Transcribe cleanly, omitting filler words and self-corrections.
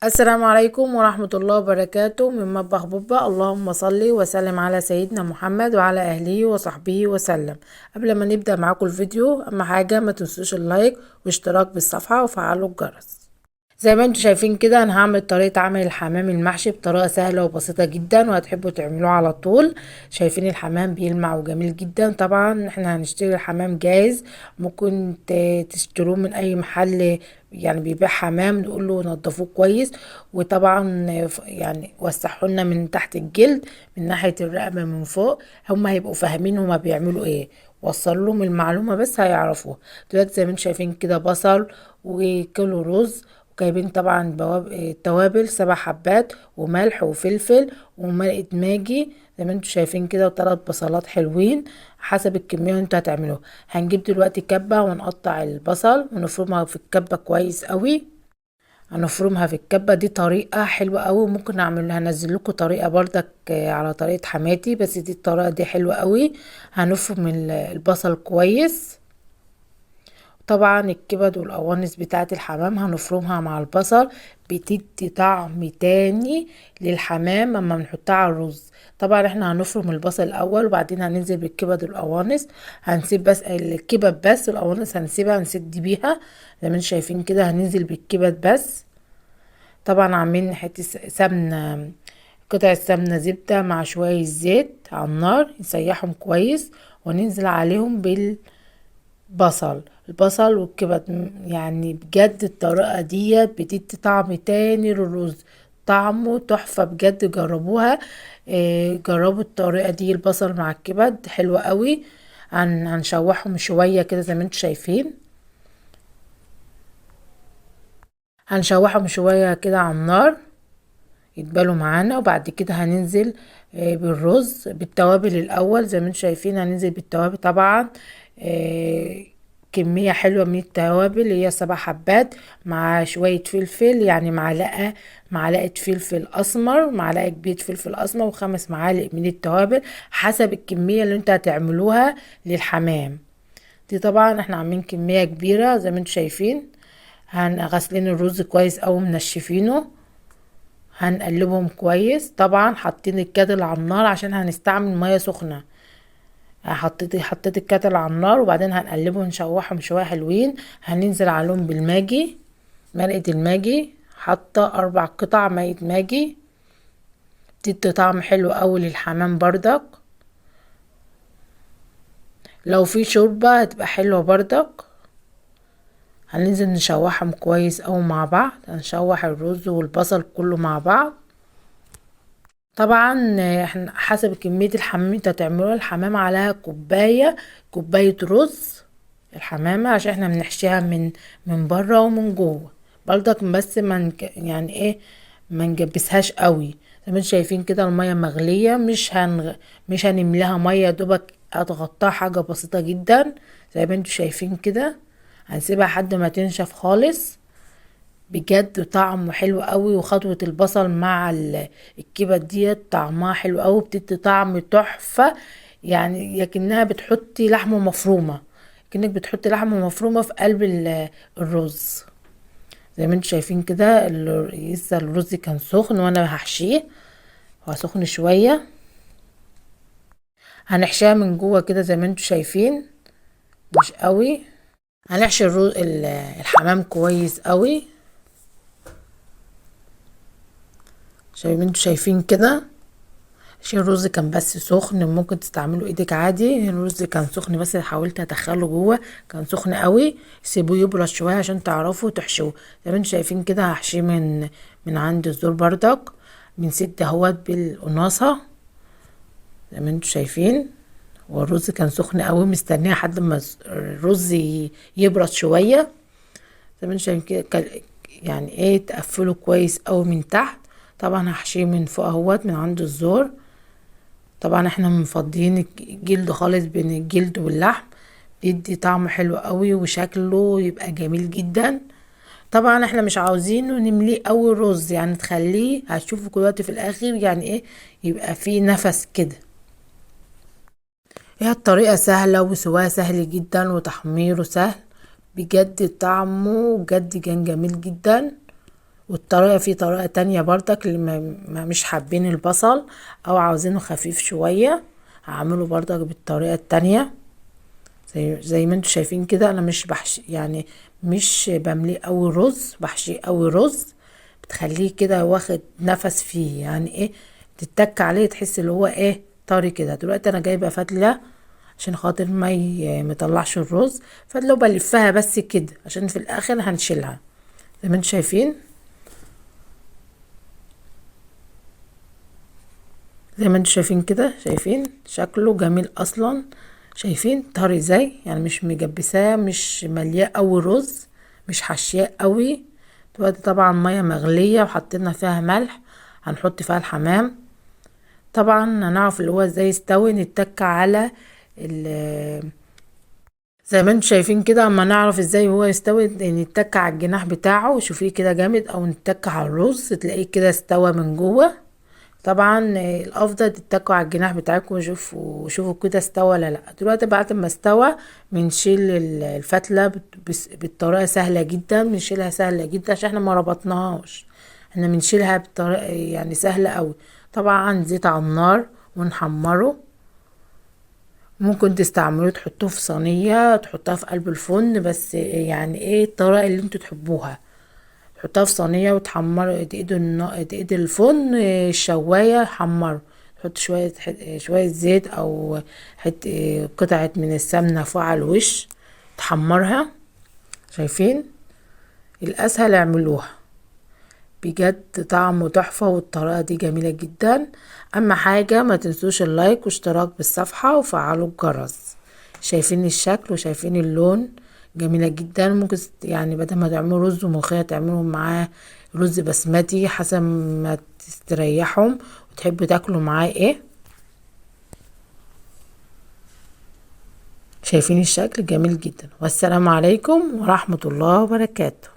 السلام عليكم ورحمة الله وبركاته من مطبخ بوبا. اللهم صل وسلم على سيدنا محمد وعلى أهله وصحبه وسلم. قبل ما نبدأ معاكم الفيديو، أهم حاجة ما تنسوش اللايك واشتراك بالصفحة وفعلوا الجرس. زي ما انتم شايفين كده، انا هعمل طريقة عمل الحمام المحشي بطريقة سهلة وبسيطة جدا وهتحبوا تعملوه على طول. شايفين الحمام بيلمع وجميل جدا. طبعا احنا هنشتري الحمام جاهز، ممكن تشتروه من اي محل يعني بيبيع حمام، نقول له نضفوه كويس. وطبعا يعني وسحوا لنا من تحت الجلد من ناحية الرقبة من فوق. هم هيبقوا فاهمين هما بيعملوا ايه، وصل لهم المعلومة بس هيعرفوها. دلوقتي زي ما انتم شايفين كده بصل وكيلو رز، وجايبين طبعا توابل 7 حبات وملح وفلفل ومرقة ماجي زي ما انتم شايفين كده، و3 بصلات حلوين حسب الكمية اللي انتوا هتعملوها. هنجيب دلوقتي كبة ونقطع البصل ونفرمها في الكبة كويس قوي. هنفرمها في الكبة. دي طريقة حلوة قوي، ممكن هنزل لكم طريقة برضك على طريقة حماتي، بس دي الطريقة دي حلوة قوي. هنفرم البصل كويس. طبعا الكبد والقوانص بتاعت الحمام هنفرمها مع البصل، بتدي طعم تاني للحمام اما بنحطها على الرز. طبعا احنا هنفرم البصل الاول وبعدين هننزل بالكبد والقوانص. هنسيب بس الكبد بس، القوانص هنسيبها نسد بيها زي ما انتم شايفين كده. هننزل بالكبد بس. طبعا عاملين حته سمنه، قطعة سمنة زبدة مع شوية زيت على النار نسيحهم كويس، وننزل عليهم البصل والكبد. يعني بجد الطريقة دي بتدي طعم تاني للرز، طعمه تحفة بجد. جربوها. جربوا الطريقة دي، البصل مع الكبد حلوة قوي. هنشوحهم شوية كده زي ما انتم شايفين. هنشوحهم شوية كده على النار يتبالوا معانا، وبعد كده هننزل بالرز بالتوابل الاول زي ما انتم شايفين. هننزل بالتوابل طبعا كمية حلوة من التوابل اللي هي 7 حبات مع شوية فلفل، يعني معلقة فلفل اسمر، معلقة كبيرة فلفل اسمر، و5 معالق من التوابل حسب الكمية اللي انت هتعملوها للحمام. دي طبعا احنا عاملين كمية كبيرة زي ما انتم شايفين. هنغسلين الرز كويس او منشفينه. هنقلبهم كويس. طبعا حاطين الكاتل على النار عشان هنستعمل ميه سخنه. حطيت الكاتل على النار وبعدين هنقلبهم نشوحهم شويه حلوين. هننزل عليهم بالماجي، مرقه الماجي. حاطه 4 قطع ميه ماجي، بتدي طعم حلو قوي للحمام بردك. لو في شوربه هتبقى حلوه بردك. هننزل نشوحهم كويس او مع بعض. هنشوح الرز والبصل كله مع بعض. طبعا احنا حسب كمية الحمام انت هتعملوها. الحمام عليها كوباية رز الحمامة، عشان احنا بنحشيها من بره ومن جوه برضك. بس يعني ايه، ما نجبسهاش قوي. زي ما انتم شايفين كده المية مغلية، مش هنملاها مية، دوبك هتغطاها حاجة بسيطة جدا زي ما انتم شايفين كده. هنسيبها لحد ما تنشف خالص. بجد طعمه حلو قوي. وخطوة البصل مع الكبد ديت طعمها حلو قوي، بتدي طعم تحفة. يعني لكنها بتحطي لحمة مفرومة، كأنك بتحطي لحمة مفرومة في قلب الرز. زي ما انتم شايفين كده لسه الرز كان سخن وانا هحشيه. هو سخن شوية. هنحشيها من جوه كده زي ما انتم شايفين، مش قوي. هنحشي الحمام كويس قوي زي ما انتوا شايفين كده. عشان الرز كان بس سخن، ممكن تستعملوا ايدك عادي. الرز كان سخن بس حاولت ادخله جوه، كان سخن قوي. سيبوه يبرد شويه عشان تعرفوا تحشوه. زي ما انتوا شايفين كده هحشيه من عند الزور بردك. بنسد اهوت بالقناصه زي ما انتوا شايفين. والرز كان سخن قوي، مستنيه لحد ما الرز يبرد شويه زي ما انتوا شايفين كده. يعني ايه، تقفله كويس قوي من تحت. طبعا هحشيه من فوق اهوت من عند الزور. طبعا احنا مفضيين الجلد خالص بين الجلد واللحم، بيدي طعم حلو قوي وشكله يبقى جميل جدا. طبعا احنا مش عاوزينه نمليه قوي رز، يعني تخليه هتشوفوا دلوقتي في الاخر يعني ايه، يبقى فيه نفس كده. هي الطريقة سهلة وسواها سهل جدا وتحميره سهل. بجد طعمه بجد كان جميل جدا. والطريقة في طريقة تانية برضك اللي مش حابين البصل او عاوزينه خفيف شوية، هعمله برضك بالطريقة التانية. زي ما انتوا شايفين كده، انا مش بحشي يعني، مش بمليه قوي رز، بحشيه قوي رز، بتخليه كده واخد نفس فيه، يعني ايه، تتك عليه تحس اللي هو ايه طري كده. دلوقتي انا جايبه فتله عشان خاطر ما مطلعش الرز، فتله بلفها بس كده عشان في الاخر هنشيلها. زي ما انتوا شايفين، زي ما انتوا شايفين كده، شايفين شكله جميل اصلا. شايفين طري ازاي، يعني مش مجبساه، مش ملياه قوي رز، مش حشياه قوي. دلوقتي طبعا ميه مغليه وحطينا فيها ملح، هنحط فيها الحمام. طبعا هنعرف اللي هو ازاي يستوي، نتك على زي ما انتوا شايفين كده. اما نعرف ازاي هو يستوي، نتك على الجناح بتاعه وشوفيه كده جامد، او نتك على الرز تلاقيه كده استوى من جوه. طبعا الافضل تتكوا على الجناح بتاعكم وشوفوا كده استوى ولا لا. دلوقتي بعد ما استوى بنشيل الفتله بالطريقه سهله جدا، بنشيلها سهله جدا عشان احنا ما ربطناهاش، احنا بنشيلها بطريقه يعني سهله قوي. طبعا زيت على النار ونحمره. ممكن تستعملوه تحطوه في صينيه، تحطها في قلب الفرن، بس يعني ايه الطريقه اللي انتوا تحبوها. تحطها في صينية وتحمر، تقيد الفرن الشواية حمر. تحط شوية زيت او قطعة من السمنة فوق على الوش، تحمرها. شايفين؟ الاسهل اعملوها بجد، طعمه تحفة والطريقة دي جميلة جدا. اما حاجة ما تنسوش اللايك واشتراك بالصفحة وفعلوا الجرس. شايفين الشكل وشايفين اللون، جميلة جدا. ممكن يعني بدل ما تعملوا رز وملوخية تعملوا معاه رز بسمتي، حسب ما تستريحهم وتحبوا تاكلوا معاه ايه. شايفين الشكل جميل جدا. والسلام عليكم ورحمة الله وبركاته.